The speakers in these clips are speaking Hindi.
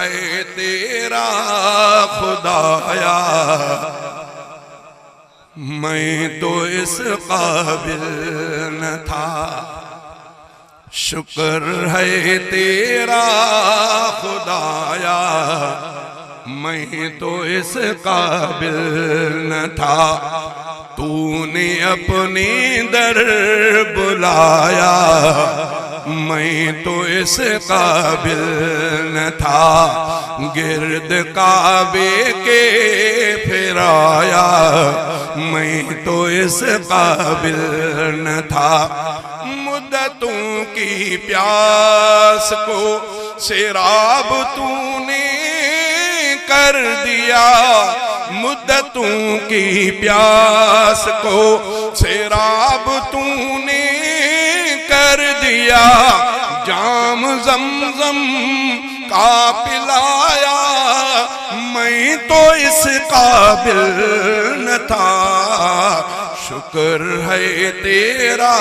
है तेरा खुदाया, मैं तो इस काबिल न था। शुक्र है तेरा खुदाया, मैं तो इस काबिल न था। तूने अपने दर बुलाया, मैं तो इस काबिल न था। गिर्द काबे के फिराया, मैं तो इस काबिल न था। मुद्दतों की प्यास को शराब तूने कर दिया, मुद्दतों की प्यास को शराब तूने कर दिया। जाम ज़मज़म का पिलाया, मैं तो इस काबिल न था। शुक्र है तेरा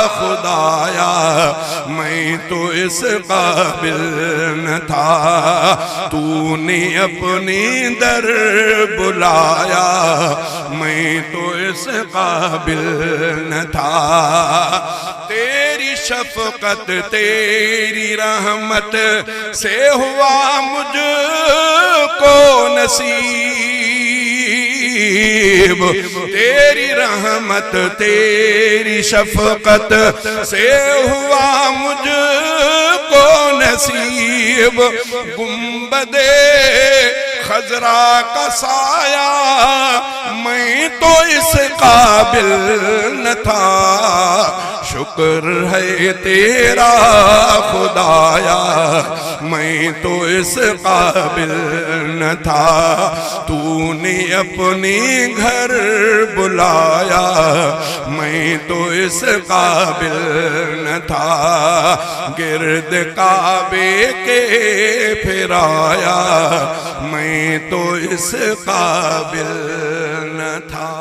खुदाया, मैं तो इस काबिल न था। तूने अपने दर बुलाया, मैं तो इस काबिल न था। तेरी शफकत तेरी रहमत से हुआ मुझको नसीब, तेरी रहमत तेरी शफकत से हुआ मुझको नसीब। गुंबदे खजरा का साया, मैं तो इस काबिल न था। शुक्र है तेरा खुदाया, मैं तो इस काबिल न था। तूने अपने घर बुलाया, मैं तो इस काबिल न था। गिर्द काबे के फिराया, मैं तो इस काबिल न था।